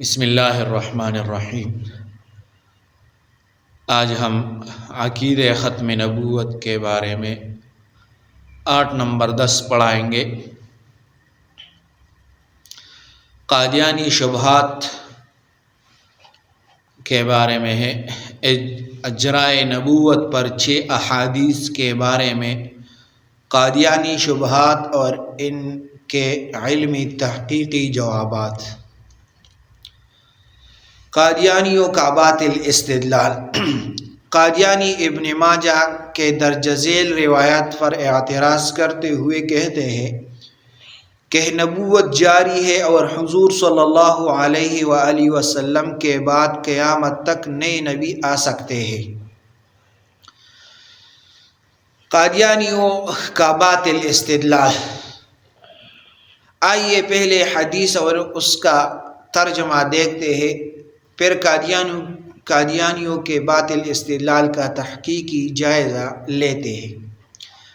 بسم اللہ الرحمن الرحیم۔ آج ہم عقیدہ ختم نبوت کے بارے میں 8 نمبر 10 پڑھائیں گے۔ قادیانی شبہات کے بارے میں ہے۔ اجرائے نبوت پر 6 احادیث کے بارے میں قادیانی شبہات اور ان کے علمی تحقیقی جوابات۔ قادیانیوں کا باطل استدلال۔ قادیانی ابن ماجہ کے درج ذیل روایات پر اعتراض کرتے ہوئے کہتے ہیں کہ نبوت جاری ہے اور حضور صلی اللہ علیہ وآلہ وسلم کے بعد قیامت تک نئے نبی آ سکتے ہیں۔ قادیانیوں کا باطل استدلال۔ آئیے پہلے حدیث اور اس کا ترجمہ دیکھتے ہیں، پھر قادیانیوں کے باطل استدلال کا تحقیقی جائزہ لیتے ہیں۔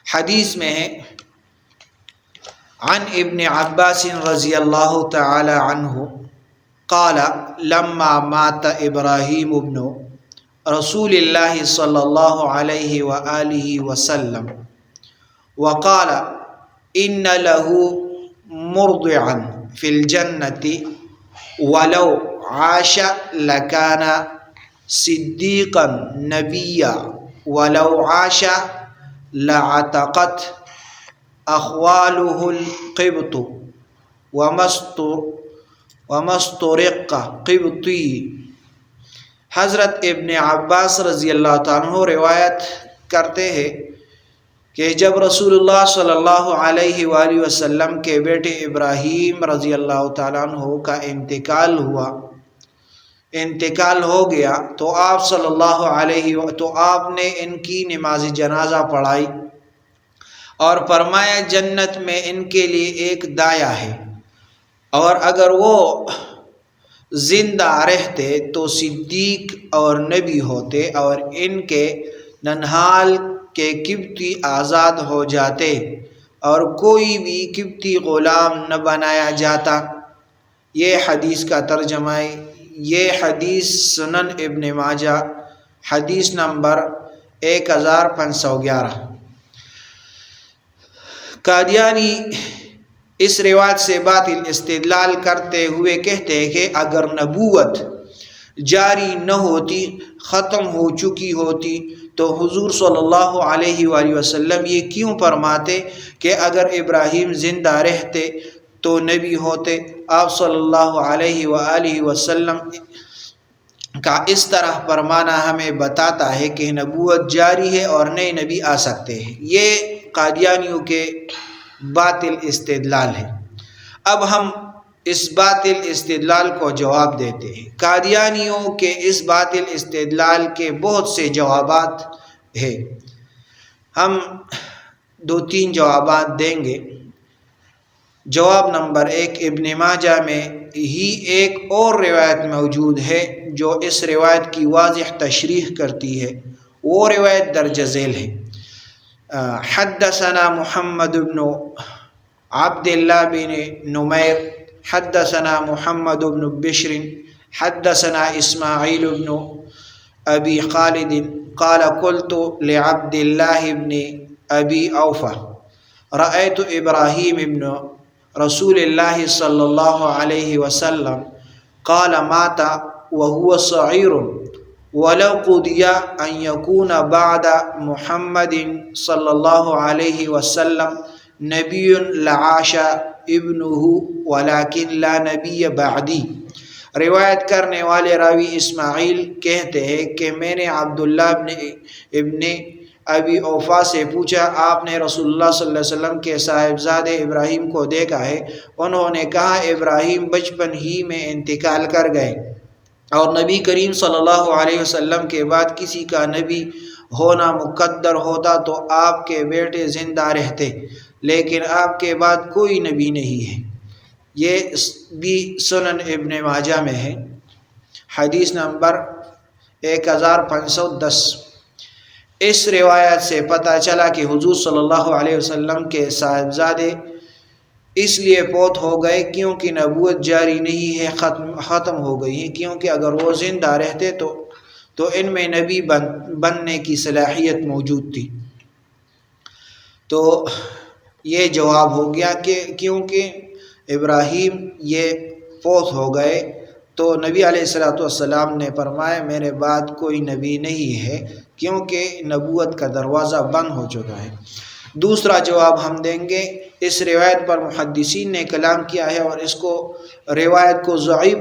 حدیث میں ہے، عن ابن عباس رضی اللہ تعالی عنہ قال لما مات ابراہیم ابن رسول اللہ صلی اللہ علیہ وآلہ وسلم وقال ان له مرضعا فی الجنة ولو عاش لکان صدیقا نبیا ولو عاش لعتقت اخواله القبط ومسترق قبطی۔ حضرت ابن عباس رضی اللہ عنہ روایت کرتے ہیں کہ جب رسول اللہ صلی اللہ علیہ وآلہ وسلم کے بیٹے ابراہیم رضی اللہ تعالیٰ عنہ کا انتقال ہو گیا تو آپ نے ان کی نماز جنازہ پڑھائی اور فرمایا جنت میں ان کے لیے ایک دایا ہے، اور اگر وہ زندہ رہتے تو صدیق اور نبی ہوتے اور ان کے ننھال کے قبطی آزاد ہو جاتے اور کوئی بھی قبطی غلام نہ بنایا جاتا۔ یہ حدیث کا ترجمہ ہے۔ یہ حدیث سنن ابن ماجہ حدیث نمبر 1511۔ قادیانی اس روایت سے باطل استدلال کرتے ہوئے کہتے ہیں کہ اگر نبوت جاری نہ ہوتی، ختم ہو چکی ہوتی، تو حضور صلی اللہ علیہ وآلہ وسلم یہ کیوں فرماتے کہ اگر ابراہیم زندہ رہتے تو نبی ہوتے؟ آپ صلی اللہ علیہ وآلہ وسلم کا اس طرح فرمانا ہمیں بتاتا ہے کہ نبوت جاری ہے اور نئے نبی آ سکتے ہیں۔ یہ قادیانیوں کے باطل استدلال ہے۔ اب ہم اس باطل استدلال کو جواب دیتے ہیں۔ قادیانیوں کے اس باطل استدلال کے بہت سے جوابات ہیں، ہم 2-3 جوابات دیں گے۔ جواب نمبر 1، ابن ماجہ میں ہی ایک اور روایت موجود ہے جو اس روایت کی واضح تشریح کرتی ہے۔ وہ روایت درج ذیل ہے۔ حدثنا محمد بن عبد اللہ بن نمیر حدثنا محمد بن بشر حدثنا اسماعیل بن ابی خالد قال قلت لعبد اللہ بن ابی اوفا رأیت ابراہیم بن رسول اللہ صلی اللہ علیہ وسلم قال مات وهو صغیر ولو قضی ان یکون بعد محمد صلی اللہ علیہ وسلم نبی لعاش ابنہ ولکن لا نبی بعدی۔ روایت کرنے والے راوی اسماعیل کہتے ہیں کہ میں نے عبداللہ ابن ابی اوفا سے پوچھا، آپ نے رسول اللہ صلی اللہ علیہ وسلم کے صاحبزادے ابراہیم کو دیکھا ہے؟ انہوں نے کہا ابراہیم بچپن ہی میں انتقال کر گئے اور نبی کریم صلی اللہ علیہ وسلم کے بعد کسی کا نبی ہونا مقدر ہوتا تو آپ کے بیٹے زندہ رہتے، لیکن آپ کے بعد کوئی نبی نہیں ہے۔ یہ بھی سنن ابن ماجہ میں ہے، حدیث نمبر 1510۔ اس روایت سے پتہ چلا کہ حضور صلی اللہ علیہ وسلم کے صاحبزادے اس لیے فوت ہو گئے کیونکہ نبوت جاری نہیں ہے، ختم ہو گئی ہے، کیونکہ اگر وہ زندہ رہتے تو ان میں نبی بننے کی صلاحیت موجود تھی۔ تو یہ جواب ہو گیا کہ کیونکہ ابراہیم یہ فوت ہو گئے تو نبی علیہ السلام نے فرمایا میرے بعد کوئی نبی نہیں ہے، کیونکہ نبوت کا دروازہ بند ہو چکا ہے۔ دوسرا جواب ہم دیں گے، اس روایت پر محدثین نے کلام کیا ہے اور اس کو روایت کو ضعیف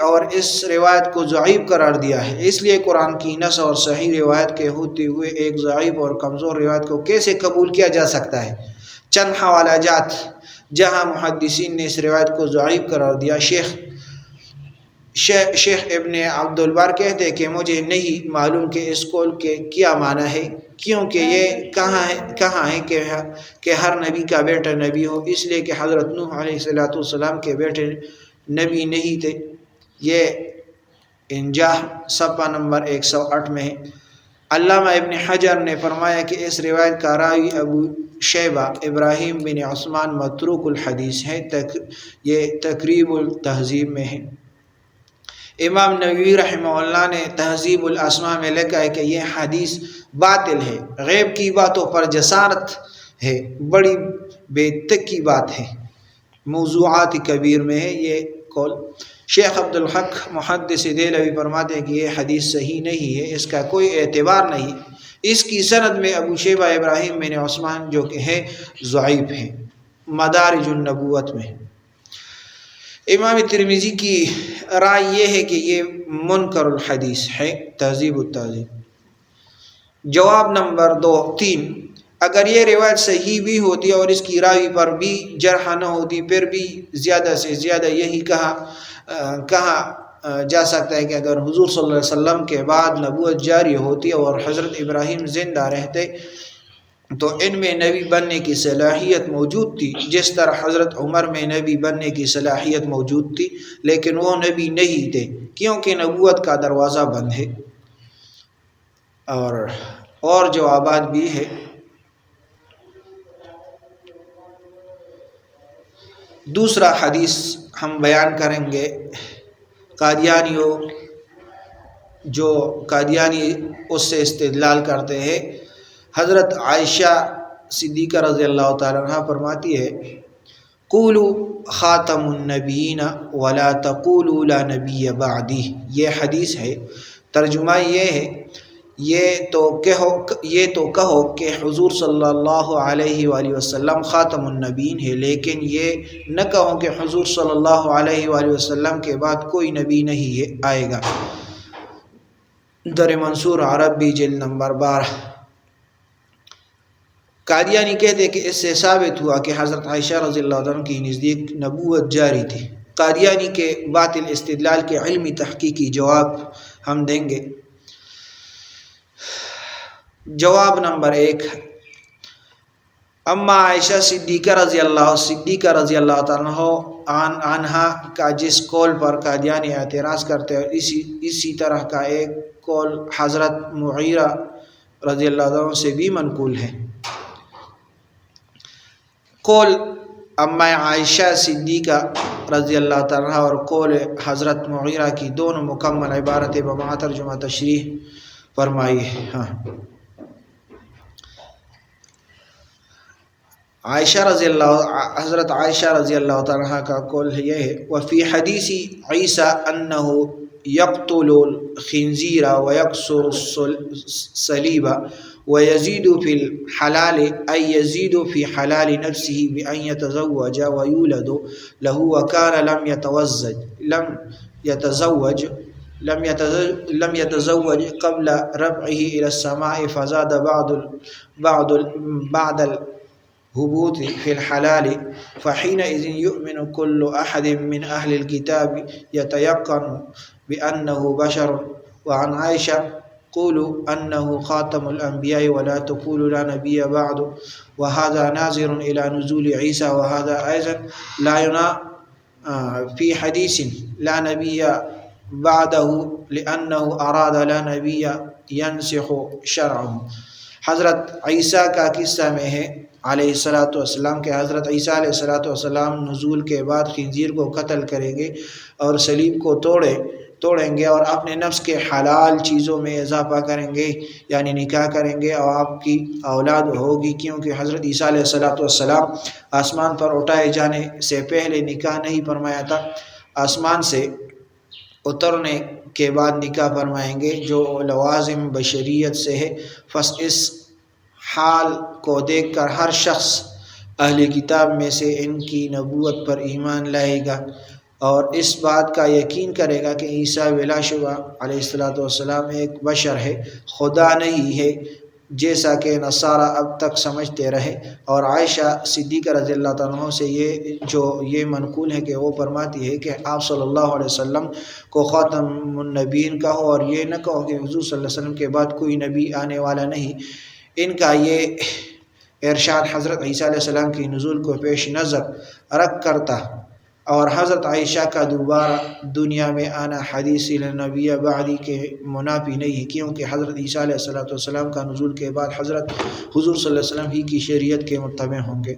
اور اس روایت کو ضعیف قرار دیا ہے۔ اس لیے قرآن کی نص اور صحیح روایت کے ہوتے ہوئے ایک ضعیف اور کمزور روایت کو کیسے قبول کیا جا سکتا ہے؟ چند حوالہ جات جہاں محدثین نے اس روایت کو ضعیف قرار دیا۔ شیخ ابن عبد البر کہتے کہ مجھے نہیں معلوم کہ اس قول کے کیا معنی ہے، کیونکہ یہ کہاں ہے کہ ہر نبی کا بیٹا نبی ہو، اس لیے کہ حضرت نوح علیہ السلام کے بیٹے نبی نہیں تھے۔ یہ انجاح صفحہ نمبر 108 میں ہے۔ علامہ ابن حجر نے فرمایا کہ اس روایت کا راوی ابو شیبہ ابراہیم بن عثمان متروک الحدیث ہے، یہ تقریب التہذیب میں ہے۔ امام نووی رحمہ اللہ نے تہذیب الاسماء میں لکھا ہے کہ یہ حدیث باطل ہے، غیب کی باتوں پر جسارت ہے، بڑی بے تک کی بات ہے، موضوعات کبیر میں ہے یہ قول۔ شیخ عبدالحق محدث دہلوی فرماتے ہیں کہ یہ حدیث صحیح نہیں ہے، اس کا کوئی اعتبار نہیں، اس کی سند میں ابو شیبہ ابراہیم بن عثمان جو کہ ہے ضعیف ہے۔ مدارج النبوت میں امام ترمذی کی رائے یہ ہے کہ یہ منکر الحدیث ہے، تہذیب التہذیب۔ جواب نمبر 3، اگر یہ روایت صحیح بھی ہوتی اور اس کی راوی پر بھی جرح نہ ہوتی، پھر بھی زیادہ سے زیادہ یہی کہا جا سکتا ہے کہ اگر حضور صلی اللہ علیہ وسلم کے بعد نبوت جاری ہوتی اور حضرت ابراہیم زندہ رہتے تو ان میں نبی بننے کی صلاحیت موجود تھی، جس طرح حضرت عمر میں نبی بننے کی صلاحیت موجود تھی، لیکن وہ نبی نہیں تھے کیونکہ نبوت کا دروازہ بند ہے۔ اور جوابات بھی ہے۔ دوسرا حدیث ہم بیان کریں گے، جو قادیانی اس سے استدلال کرتے ہیں۔ حضرت عائشہ صدیقہ رضی اللہ تعالیٰ عنہ فرماتی ہے، قولوا خاتم النبیین ولا تقولوا لا نبی بعدی۔ یہ حدیث ہے، ترجمہ یہ ہے، یہ تو کہو کہ حضور صلی اللہ علیہ وآلہ وسلم خاتم النبیین ہے، لیکن یہ نہ کہو کہ حضور صلی اللہ علیہ وآلہ وسلم کے بعد کوئی نبی نہیں آئے گا۔ در منصور عربی جلد نمبر 12۔ قادیانی کہتے کہ اس سے ثابت ہوا کہ حضرت عائشہ رضی اللہ عنہ کی نزدیک نبوت جاری تھی۔ قادیانی کے باطل استدلال کے علمی تحقیقی جواب ہم دیں گے۔ جواب نمبر 1، اما عائشہ صدیقہ رضی اللہ تعالیٰ عنہا کا جس قول پر قادیانی اعتراض کرتے ہیں، اسی طرح کا ایک قول حضرت مغیرہ رضی اللہ عنہ سے بھی منقول ہے۔ قول اما عائشہ صدیقہ رضی اللہ تعالیٰ اور قول حضرت مغیرہ کی دونوں مکمل عبارتیں بما ترجمہ تشریح فرمائی ہے۔ حضرت عائشہ رضی اللہ تعالیٰ کا قول یہ ہے، وفی حدیث عیسیٰ انہ یقتل الخنزیر ویکسر الصلیب ویزید فی الحلال ای یزید فی حلال نفسه بأن یتزوج ویولد له وکان لم يتزوج قبل رفعه إلى السماء فزاد بعد الهبوط في الحلال فحينئذ يؤمن كل أحد من أهل الكتاب يتيقن بأنه بشر۔ وعن عائشة قولوا أنه خاتم الأنبياء ولا تقولوا لا نبي بعد، وهذا ناظر إلى نزول عيسى، وهذا أيضا لا ينا في حديث لا نبي بعده لأنه أراد لا نبي ينسخ شرعه۔ حضرت عیسیٰ کا قصہ میں ہے، علیہ الصلاۃ والسلام کہ حضرت عیسیٰ علیہ الصلاۃ والسلام نزول کے بعد خنزیر کو قتل کریں گے اور صلیب کو توڑیں گے اور اپنے نفس کے حلال چیزوں میں اضافہ کریں گے، یعنی نکاح کریں گے اور آپ کی اولاد ہوگی، کیونکہ حضرت عیسیٰ علیہ الصلاۃ والسلام آسمان پر اٹھائے جانے سے پہلے نکاح نہیں فرمایا تھا، آسمان سے اترنے کے بعد نکاح فرمائیں گے جو لوازم بشریت سے ہے۔ پس اس حال کو دیکھ کر ہر شخص اہل کتاب میں سے ان کی نبوت پر ایمان لائے گا اور اس بات کا یقین کرے گا کہ عیسیٰ بلا شبہ علیہ الصلاۃ والسلام ایک بشر ہے، خدا نہیں ہے، جیسا کہ نصارہ اب تک سمجھتے رہے۔ اور عائشہ صدیقہ رضی اللہ تعالیٰ عنہ سے یہ منقول ہے کہ وہ فرماتی ہے کہ آپ صلی اللہ علیہ وسلم کو خاتم النبیین کہو اور یہ نہ کہو کہ حضور صلی اللہ علیہ وسلم کے بعد کوئی نبی آنے والا نہیں۔ ان کا یہ ارشاد حضرت عیسیٰ علیہ السلام کی نزول کو پیش نظر رکھ کر تھا، اور حضرت عائشہ کا دوبارہ دنیا میں آنا حدیث نبی بعدی کے منافی نہیں ہے، کیونکہ حضرت عیسیٰ علیہ السلام کا نزول کے بعد حضرت حضور صلی اللہ علیہ وسلم ہی کی شریعت کے متبع ہوں گے،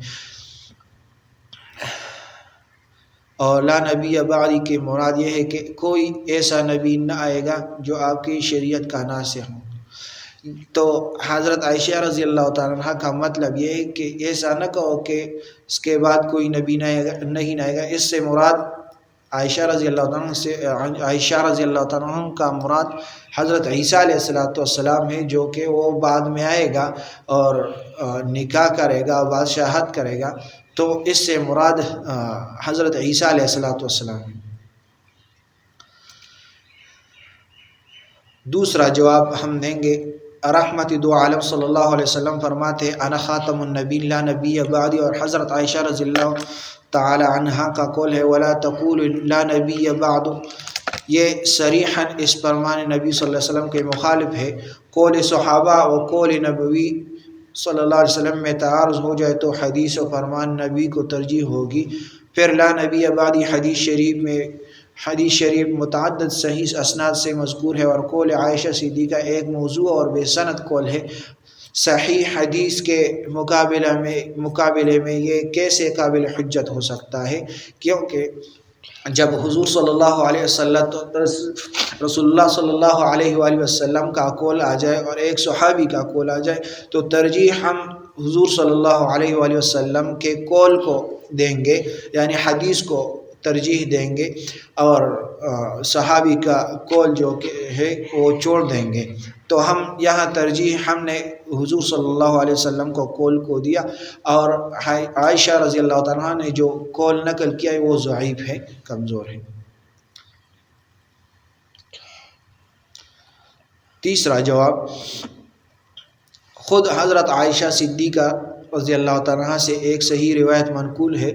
اور لا نبی بعدی کے مراد یہ ہے کہ کوئی ایسا نبی نہ آئے گا جو آپ کی شریعت کا ناسخ ہو۔ تو حضرت عائشہ رضی اللہ تعالیٰ عنہ کا مطلب یہ ہے کہ ایسا نہ کہو کہ اس کے بعد کوئی نبی نہیں آئے گا، اس سے مراد عائشہ رضی اللہ تعالیٰ عنہ کا مراد حضرت عیسیٰ علیہ السلام ہے، جو کہ وہ بعد میں آئے گا اور نکاح کرے گا، بادشاہت کرے گا، تو اس سے مراد حضرت عیسیٰ علیہ السلام ہے۔ دوسرا جواب ہم دیں گے، رحمت دو عالم صلی اللہ علیہ وسلم فرماتے انا خاتم النبی لا نبی بعدی، اور حضرت عائشہ رضی اللہ تعالی عنہا کا قول ہے ولا تقول لا نبی بعد، یہ صریحاً اس فرمان نبی صلی اللہ علیہ وسلم کے مخالف ہے۔ قول صحابہ و قول نبوی صلی اللہ علیہ وسلم میں تعارض ہو جائے تو حدیث و فرمان نبی کو ترجیح ہوگی۔ پھر لا نبی بعدی حدیث شریف متعدد صحیح اسناد سے مذکور ہے، اور قول عائشہ صدیقہ ایک موضوع اور بے سند قول ہے۔ صحیح حدیث کے مقابلے میں یہ کیسے قابل حجت ہو سکتا ہے؟ کیونکہ جب حضور صلی اللہ علیہ وسلم رسول اللہ صلی اللہ علیہ وآلہ وسلم کا قول آ جائے اور ایک صحابی کا قول آ جائے تو ترجیح ہم حضور صلی اللہ علیہ وآلہ وسلم کے قول کو دیں گے، یعنی حدیث کو ترجیح دیں گے، اور صحابی کا قول جو ہے وہ چھوڑ دیں گے۔ تو ہم یہاں ترجیح ہم نے حضور صلی اللہ علیہ وسلم کو قول کو دیا، اور عائشہ رضی اللہ تعالیٰ نے جو قول نقل کیا ہے وہ ضعیف ہے، کمزور ہے۔ تیسرا جواب، خود حضرت عائشہ صدیقہ رضی اللہ تعالیٰ سے ایک صحیح روایت منقول ہے،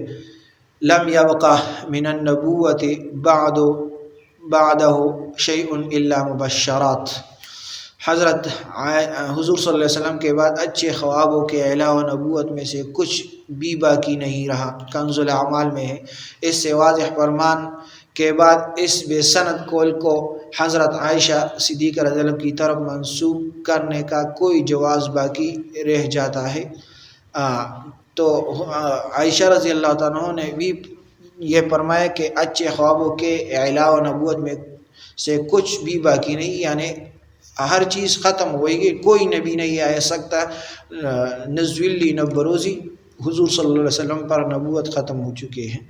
لم یبقى من النبوۃ بعدہ شیء الا مبشرات، حضرت حضور صلی اللہ علیہ وسلم کے بعد اچھے خوابوں کے علاوہ نبوت میں سے کچھ بھی باقی نہیں رہا، کنز الاعمال میں ہے۔ اس سے واضح فرمان کے بعد اس بے سند قول کو حضرت عائشہ صدیقہ رضی اللہ عنہ کی طرف منسوب کرنے کا کوئی جواز باقی رہ جاتا ہے۔ تو عائشہ رضی اللہ تعالیٰ نے بھی یہ فرمایا کہ اچھے خوابوں کے علاوہ نبوت میں سے کچھ بھی باقی نہیں، یعنی ہر چیز ختم ہوئے گی، کوئی نبی نہیں آ سکتا، نزولی نبروزی، حضور صلی اللہ علیہ وسلم پر نبوت ختم ہو چکے ہیں۔